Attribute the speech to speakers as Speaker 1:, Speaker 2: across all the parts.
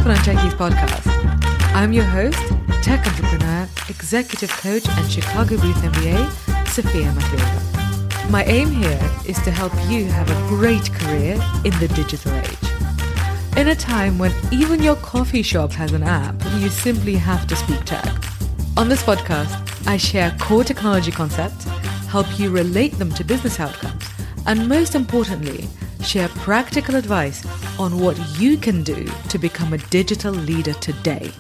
Speaker 1: to Non-Techies podcast. I'm your host, tech entrepreneur, executive coach, and Chicago Booth MBA, Sophia Matveeva. My aim here is to help you have a great career in the digital age. In a time when even your coffee shop has an app, you simply have to speak tech. On this podcast, I share core technology concepts, help you relate them to business outcomes, and most importantly, share practical advice on what you can do to become a digital leader today.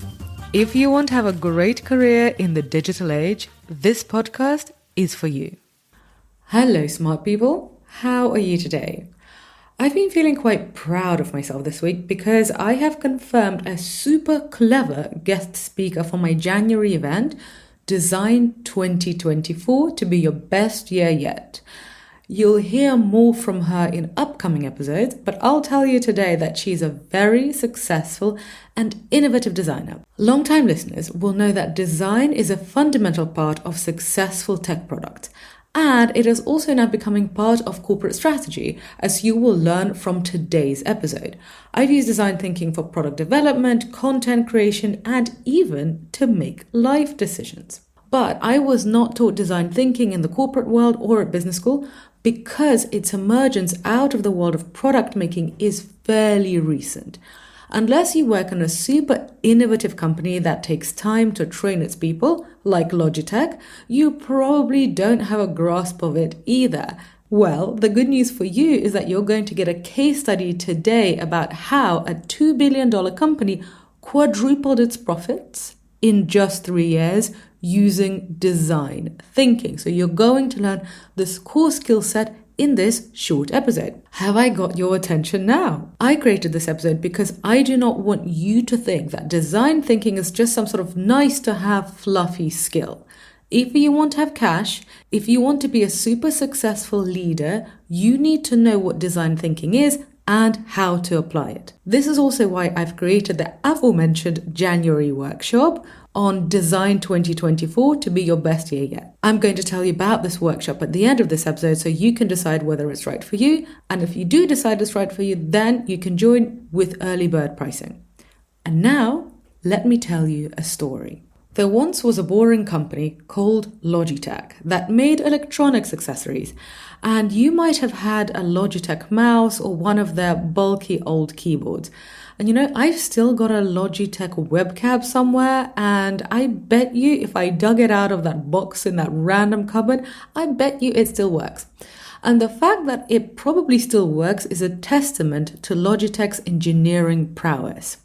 Speaker 1: If you want to have a great career in the digital age, this podcast is for you. Hello, smart people. How are you today? I've been feeling quite proud of myself this week because I have confirmed a super clever guest speaker for my January event, Design 2024, to be your best year yet. You'll hear more from her in upcoming episodes, but I'll tell you today that she's a very successful and innovative designer. Long-time listeners will know that design is a fundamental part of successful tech products, and it is also now becoming part of corporate strategy, as you will learn from today's episode. I've used design thinking for product development, content creation, and even to make life decisions. But I was not taught design thinking in the corporate world or at business school because its emergence out of the world of product making is fairly recent. Unless you work in a super innovative company that takes time to train its people, like Logitech, you probably don't have a grasp of it either. Well, the good news for you is that you're going to get a case study today about how a $2 billion company quadrupled its profits in just 3 years using design thinking. So you're going to learn this core skill set in this short episode. Have I got your attention now? I created this episode because I do not want you to think that design thinking is just some sort of nice to have fluffy skill. If you want to have cash, if you want to be a super successful leader, you need to know what design thinking is and how to apply it. This is also why I've created the aforementioned January workshop on Design 2024 to be your best year yet. I'm going to tell you about this workshop at the end of this episode so you can decide whether it's right for you. And if you do decide it's right for you, then you can join with early bird pricing. And now, let me tell you a story. There once was a boring company called Logitech that made electronics accessories, and you might have had a Logitech mouse or one of their bulky old keyboards. And I've still got a Logitech webcam somewhere, and I bet you if I dug it out of that box in that random cupboard, I bet you it still works. And the fact that it probably still works is a testament to Logitech's engineering prowess.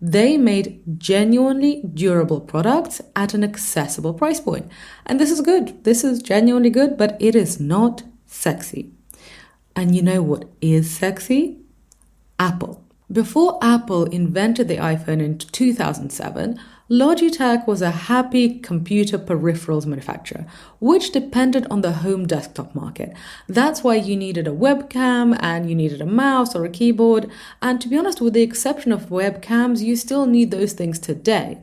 Speaker 1: They made genuinely durable products at an accessible price point. And this is good. This is genuinely good, but it is not sexy. And you know what is sexy? Apple. Before Apple invented the iPhone in 2007, Logitech was a happy computer peripherals manufacturer, which depended on the home desktop market. That's why you needed a webcam and you needed a mouse or a keyboard. And to be honest, with the exception of webcams, you still need those things today.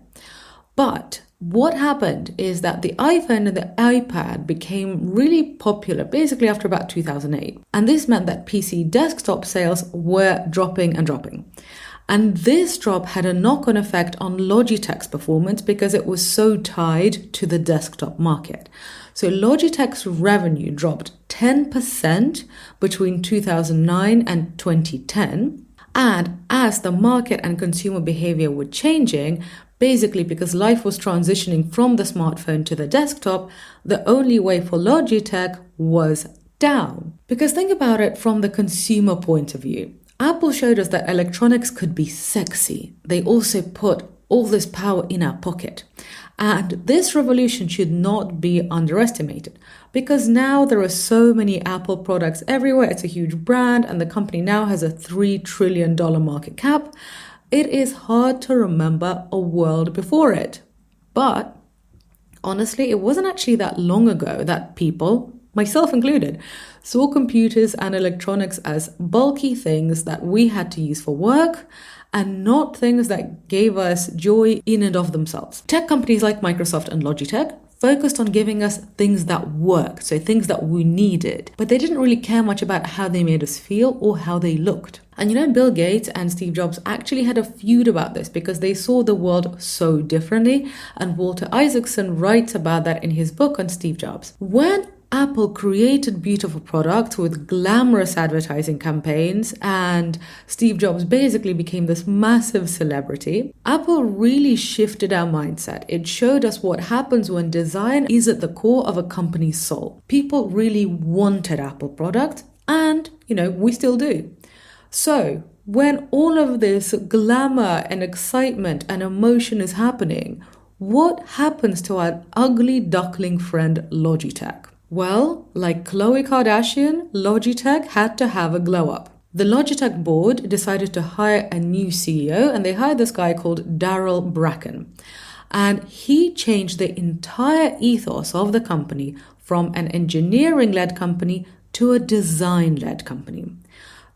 Speaker 1: But what happened is that the iPhone and the iPad became really popular basically after about 2008. And this meant that PC desktop sales were dropping and dropping. And this drop had a knock-on effect on Logitech's performance because it was so tied to the desktop market. So Logitech's revenue dropped 10% between 2009 and 2010. And as the market and consumer behavior were changing, basically because life was transitioning from the smartphone to the desktop, the only way for Logitech was down. Because think about it from the consumer point of view. Apple showed us that electronics could be sexy. They also put all this power in our pocket. And this revolution should not be underestimated because now there are so many Apple products everywhere. It's a huge brand and the company now has a $3 trillion market cap. It is hard to remember a world before it. But honestly, it wasn't actually that long ago that people, myself included, saw computers and electronics as bulky things that we had to use for work and not things that gave us joy in and of themselves. Tech companies like Microsoft and Logitech focused on giving us things that worked, so things that we needed, but they didn't really care much about how they made us feel or how they looked. And Bill Gates and Steve Jobs actually had a feud about this because they saw the world so differently, and Walter Isaacson writes about that in his book on Steve Jobs. When Apple created beautiful products with glamorous advertising campaigns, and Steve Jobs basically became this massive celebrity, Apple really shifted our mindset. It showed us what happens when design is at the core of a company's soul. People really wanted Apple products, and, we still do. So, when all of this glamour and excitement and emotion is happening, what happens to our ugly duckling friend Logitech? Well, like Khloe Kardashian, Logitech had to have a glow up. The Logitech board decided to hire a new CEO, and they hired this guy called Darrell Bracken. And he changed the entire ethos of the company from an engineering-led company to a design-led company.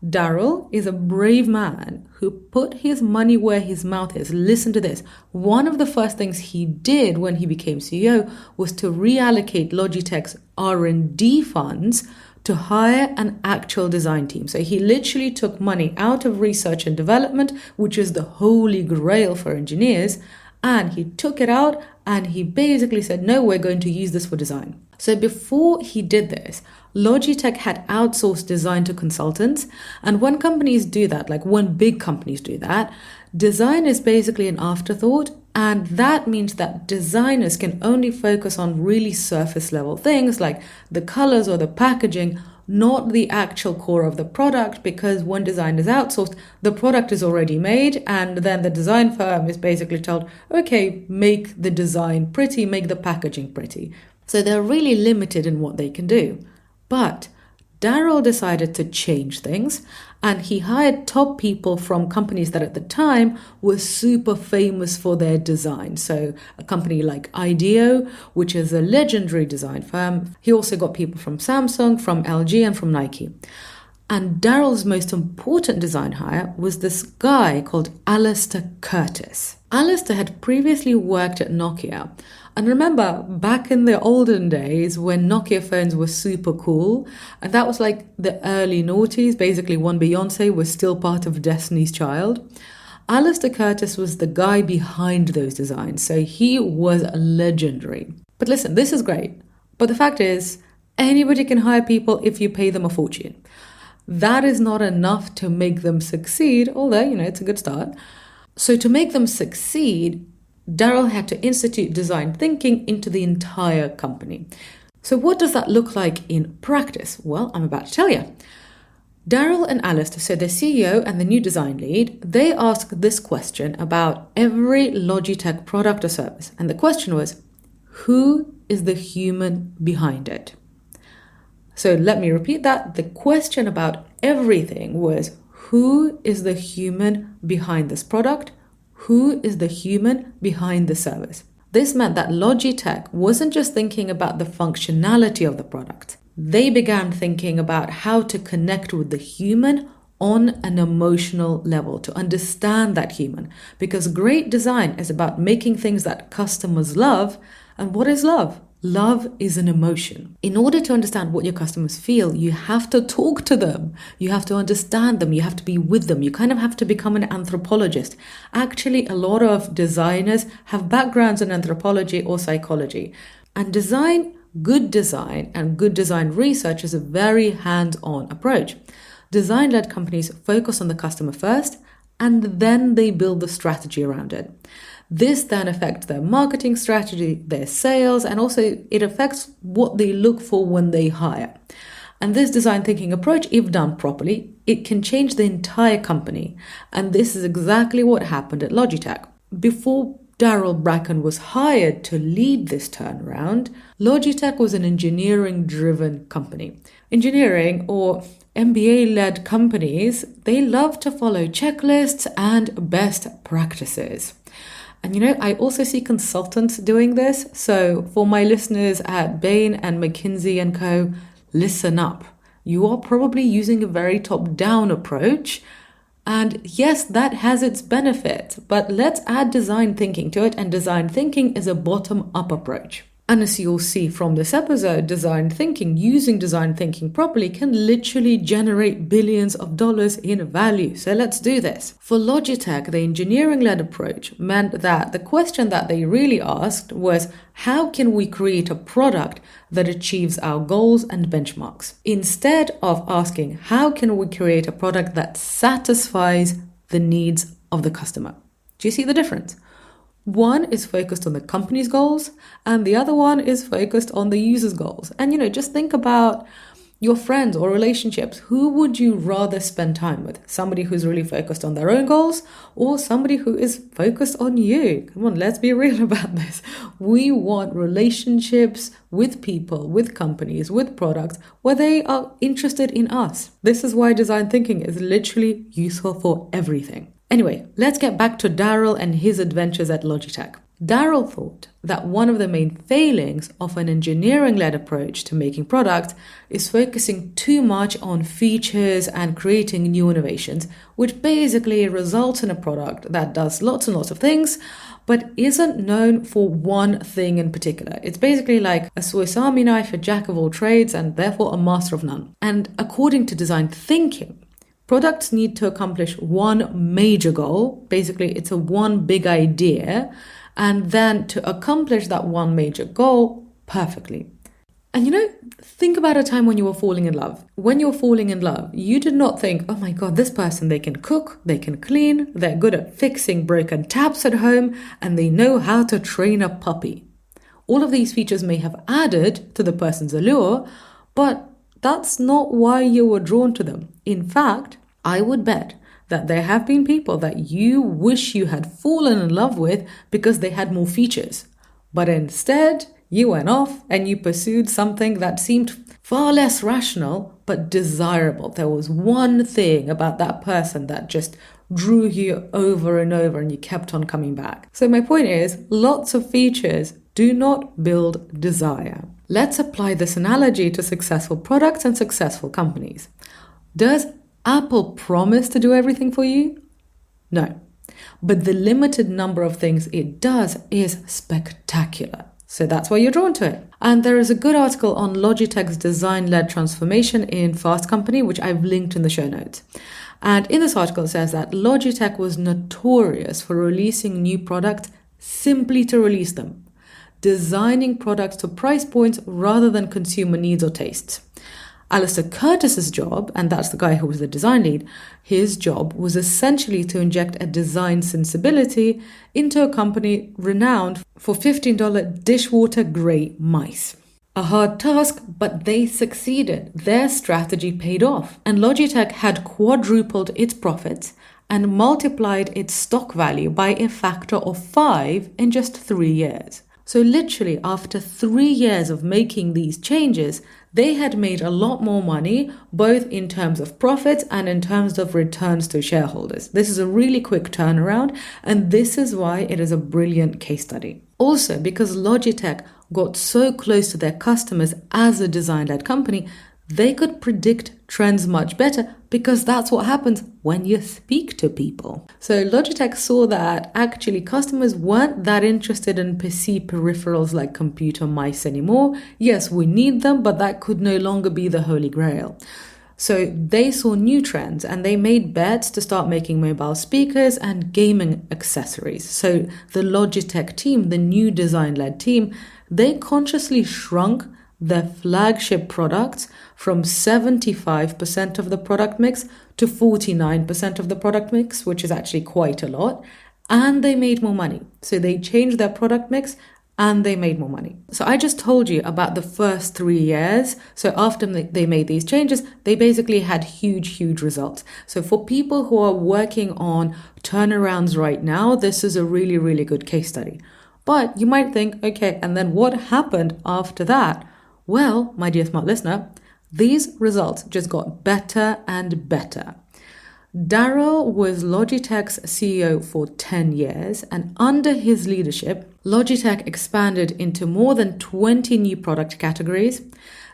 Speaker 1: Darrell is a brave man who put his money where his mouth is. Listen to this. One of the first things he did when he became CEO was to reallocate Logitech's R&D funds to hire an actual design team. So he literally took money out of research and development, which is the holy grail for engineers, and he took it out and he basically said, no, we're going to use this for design. So before he did this, Logitech had outsourced design to consultants. And when companies do that, like when big companies do that, design is basically an afterthought. And that means that designers can only focus on really surface level things like the colors or the packaging, not the actual core of the product, because when design is outsourced, the product is already made, and then the design firm is basically told, okay, make the design pretty, make the packaging pretty. So they're really limited in what they can do. But Darrell decided to change things, and he hired top people from companies that at the time were super famous for their design. So a company like IDEO, which is a legendary design firm. He also got people from Samsung, from LG, and from Nike. And Darrell's most important design hire was this guy called Alistair Curtis. Alistair had previously worked at Nokia. And remember, back in the olden days when Nokia phones were super cool, and that was like the early noughties, basically when Beyonce was still part of Destiny's Child, Alistair Curtis was the guy behind those designs. So he was legendary. But listen, this is great. But the fact is, anybody can hire people if you pay them a fortune. That is not enough to make them succeed, although, it's a good start. So to make them succeed, Darrell had to institute design thinking into the entire company. So what does that look like in practice? Well, I'm about to tell you. Darrell and Alistair, so the CEO and the new design lead, they asked this question about every Logitech product or service. And the question was, who is the human behind it? So let me repeat that. The question about everything was, who is the human behind this product? Who is the human behind the service? This meant that Logitech wasn't just thinking about the functionality of the product. They began thinking about how to connect with the human on an emotional level, to understand that human. Because great design is about making things that customers love. And what is love? Love is an emotion. In order to understand what your customers feel, you have to talk to them. You have to understand them. You have to be with them. You kind of have to become an anthropologist. Actually, a lot of designers have backgrounds in anthropology or psychology. And good design and good design research is a very hands-on approach. Design-led companies focus on the customer first, and then they build the strategy around it. This then affects their marketing strategy, their sales, and also it affects what they look for when they hire. And this design thinking approach, if done properly, it can change the entire company. And this is exactly what happened at Logitech. Before Darrell Bracken was hired to lead this turnaround, Logitech was an engineering-driven company. Engineering, or MBA-led companies, they love to follow checklists and best practices. And I also see consultants doing this. So for my listeners at Bain and McKinsey & Co., listen up. You are probably using a very top-down approach. And yes, that has its benefit, but let's add design thinking to it. And design thinking is a bottom-up approach. And as you'll see from this episode, design thinking, using design thinking properly, can literally generate billions of dollars in value. So let's do this. For Logitech, the engineering-led approach meant that the question that they really asked was, how can we create a product that achieves our goals and benchmarks? Instead of asking, how can we create a product that satisfies the needs of the customer? Do you see the difference? One is focused on the company's goals and the other one is focused on the user's goals. And just think about your friends or relationships. Who would you rather spend time with? Somebody who's really focused on their own goals or somebody who is focused on you? Come on, let's be real about this. We want relationships with people, with companies, with products where they are interested in us. This is why design thinking is literally useful for everything. Anyway, let's get back to Darrell and his adventures at Logitech. Darrell thought that one of the main failings of an engineering-led approach to making products is focusing too much on features and creating new innovations, which basically results in a product that does lots and lots of things, but isn't known for one thing in particular. It's basically like a Swiss Army knife, a jack of all trades, and therefore a master of none. And according to design thinking, products need to accomplish one major goal. Basically, it's a one big idea, and then to accomplish that one major goal perfectly. And think about a time when you were falling in love. When you were falling in love, you did not think, oh my God, this person, they can cook, they can clean, they're good at fixing broken taps at home, and they know how to train a puppy. All of these features may have added to the person's allure, but that's not why you were drawn to them. In fact, I would bet that there have been people that you wish you had fallen in love with because they had more features. But instead, you went off and you pursued something that seemed far less rational but desirable. There was one thing about that person that just drew you over and over and you kept on coming back. So my point is, lots of features do not build desire. Let's apply this analogy to successful products and successful companies. Does Apple promise to do everything for you? No. But the limited number of things it does is spectacular. So that's why you're drawn to it. And there is a good article on Logitech's design-led transformation in Fast Company, which I've linked in the show notes. And in this article, it says that Logitech was notorious for releasing new products simply to release them, designing products to price points rather than consumer needs or tastes. Alistair Curtis's job, and that's the guy who was the design lead, his job was essentially to inject a design sensibility into a company renowned for $15 dishwater grey mice. A hard task, but they succeeded. Their strategy paid off, and Logitech had quadrupled its profits and multiplied its stock value by a factor of 5 in just 3 years. So literally, after 3 years of making these changes, they had made a lot more money, both in terms of profits and in terms of returns to shareholders. This is a really quick turnaround, and this is why it is a brilliant case study. Also, because Logitech got so close to their customers as a design-led company, they could predict trends much better because that's what happens when you speak to people. So Logitech saw that actually customers weren't that interested in PC peripherals like computer mice anymore. Yes, we need them, but that could no longer be the holy grail. So they saw new trends and they made bets to start making mobile speakers and gaming accessories. So the Logitech team, the new design-led team, they consciously shrunk their flagship products from 75% of the product mix to 49% of the product mix, which is actually quite a lot. And they made more money. So they changed their product mix and they made more money. So I just told you about the first 3 years. So after they made these changes, they basically had huge results. So for people who are working on turnarounds right now, this is a really good case study. But you might think, okay, and then what happened after that? Well, my dear smart listener, these results just got better and better. Darrell was Logitech's CEO for 10 years, and under his leadership, Logitech expanded into more than 20 new product categories.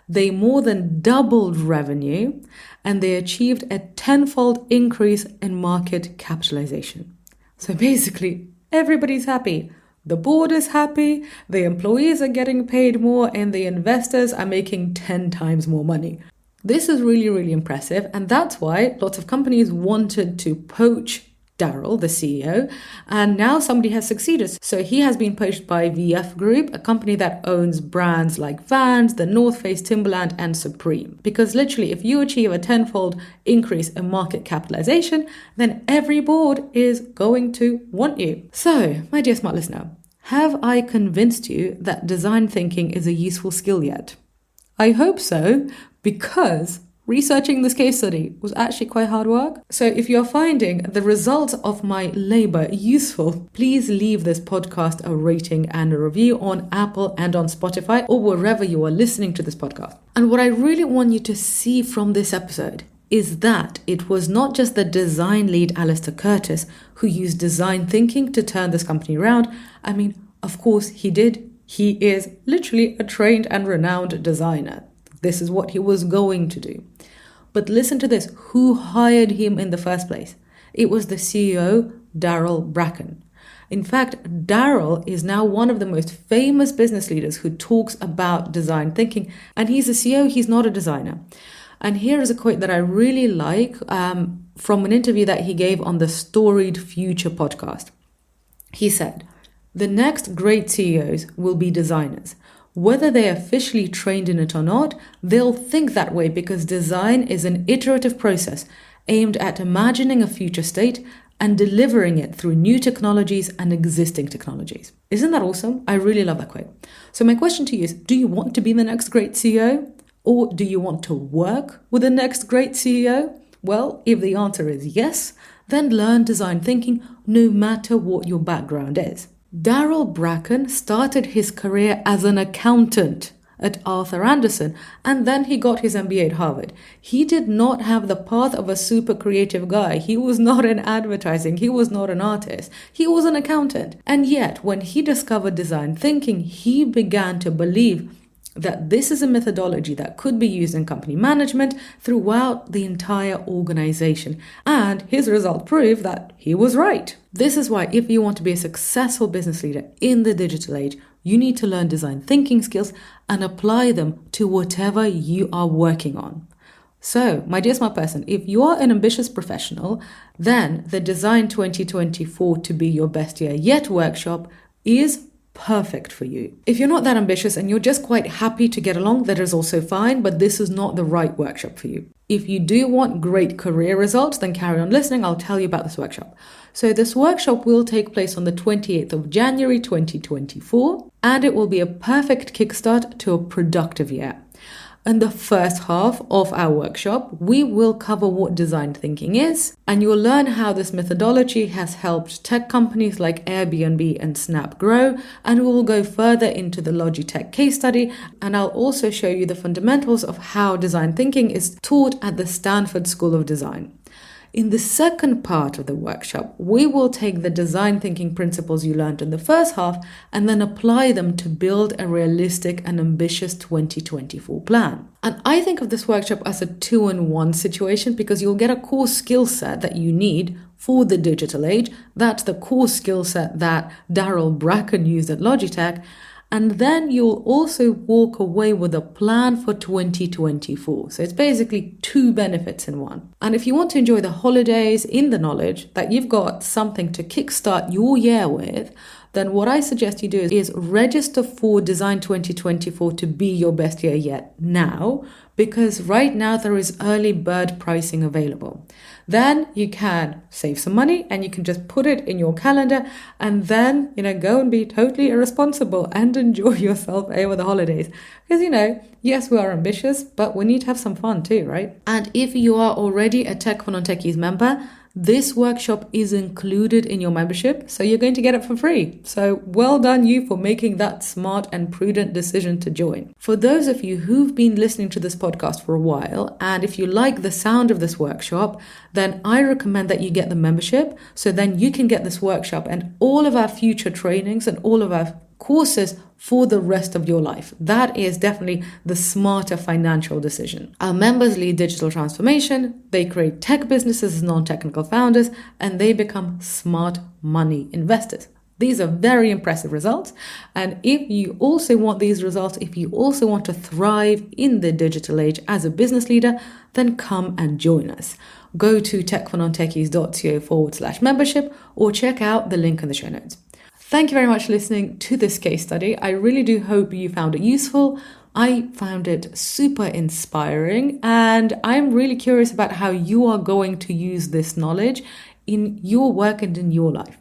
Speaker 1: They more than doubled revenue, and they achieved a 10-fold increase in market capitalization. So basically, everybody's happy. The board is happy, the employees are getting paid more, and the investors are making 10 times more money. This is really, really impressive, and that's why lots of companies wanted to poach Darrell, the CEO, and now somebody has succeeded. So he has been poached by VF Group, a company that owns brands like Vans, the North Face, Timberland, and Supreme. Because literally, if you achieve a tenfold increase in market capitalization, then every board is going to want you. So, my dear smart listener, have I convinced you that design thinking is a useful skill yet? I hope so, because researching this case study was actually quite hard work. So if you're finding the results of my labor useful, please leave this podcast a rating and a review on Apple and on Spotify or wherever you are listening to this podcast. And what I really want you to see from this episode is that it was not just the design lead, Alistair Curtis, who used design thinking to turn this company around. I mean, of course he did. He is literally a trained and renowned designer. This is what he was going to do. But listen to this. Who hired him in the first place? It was the CEO, Darrell Bracken. In fact, Darrell is now one of the most famous business leaders who talks about design thinking. And he's a CEO, he's not a designer. And here is a quote that I really like from an interview that he gave on the Storied Future podcast. He said, "The next great CEOs will be designers. Whether they officially trained in it or not, they'll think that way because design is an iterative process aimed at imagining a future state and delivering it through new technologies and existing technologies." Isn't that awesome? I really love that quote. So my question to you is, do you want to be the next great CEO? Or do you want to work with the next great CEO? Well, if the answer is yes, then learn design thinking no matter what your background is. Darrell Bracken started his career as an accountant at Arthur Andersen, and then he got his MBA at Harvard. He did not have the path of a super creative guy. He was not in advertising. He was not an artist. He was an accountant. And yet, when he discovered design thinking, he began to believe that this is a methodology that could be used in company management throughout the entire organization. And his result proved that he was right. This is why if you want to be a successful business leader in the digital age, you need to learn design thinking skills and apply them to whatever you are working on. So, my dear smart person, if you are an ambitious professional, then the Design 2024 to be your best year yet workshop is perfect for you. If you're not that ambitious and you're just quite happy to get along, that is also fine, but this is not the right workshop for you. If you do want great career results, then carry on listening. I'll tell you about this workshop. So this workshop will take place on the 28th of January 2024, and it will be a perfect kickstart to a productive year. In the first half of our workshop, we will cover what design thinking is, and you'll learn how this methodology has helped tech companies like Airbnb and Snap grow, and we will go further into the Logitech case study, and I'll also show you the fundamentals of how design thinking is taught at the Stanford School of Design. In the second part of the workshop, we will take the design thinking principles you learned in the first half and then apply them to build a realistic and ambitious 2024 plan. And I think of this workshop as a 2-in-1 situation because you'll get a core skill set that you need for the digital age. That's the core skill set that Darrell Bracken used at Logitech. And then you'll also walk away with a plan for 2024. So it's basically 2 benefits in one. And if you want to enjoy the holidays in the knowledge that you've got something to kickstart your year with, then what I suggest you do is register for Design 2024 to be your best year yet now, because right now there is early bird pricing available. Then you can save some money and you can just put it in your calendar and then, go and be totally irresponsible and enjoy yourself over the holidays. Because, yes, we are ambitious, but we need to have some fun too, right? And if you are already a Tech for Non-Techies member, this workshop is included in your membership, so you're going to get it for free. So well done you for making that smart and prudent decision to join. For those of you who've been listening to this podcast for a while, and if you like the sound of this workshop, then I recommend that you get the membership, so then you can get this workshop and all of our future trainings and all of our courses for the rest of your life. That is definitely the smarter financial decision. Our members lead digital transformation, they create tech businesses as non-technical founders, and they become smart money investors. These are very impressive results. And if you also want these results, if you also want to thrive in the digital age as a business leader, then come and join us. Go to techfornontechies.co/membership or check out the link in the show notes. Thank you very much for listening to this case study. I really do hope you found it useful. I found it super inspiring, and I'm really curious about how you are going to use this knowledge in your work and in your life.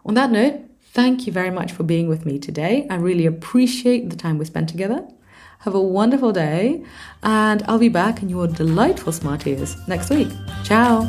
Speaker 1: On that note, thank you very much for being with me today. I really appreciate the time we spent together. Have a wonderful day, and I'll be back in your delightful smart ears next week. Ciao.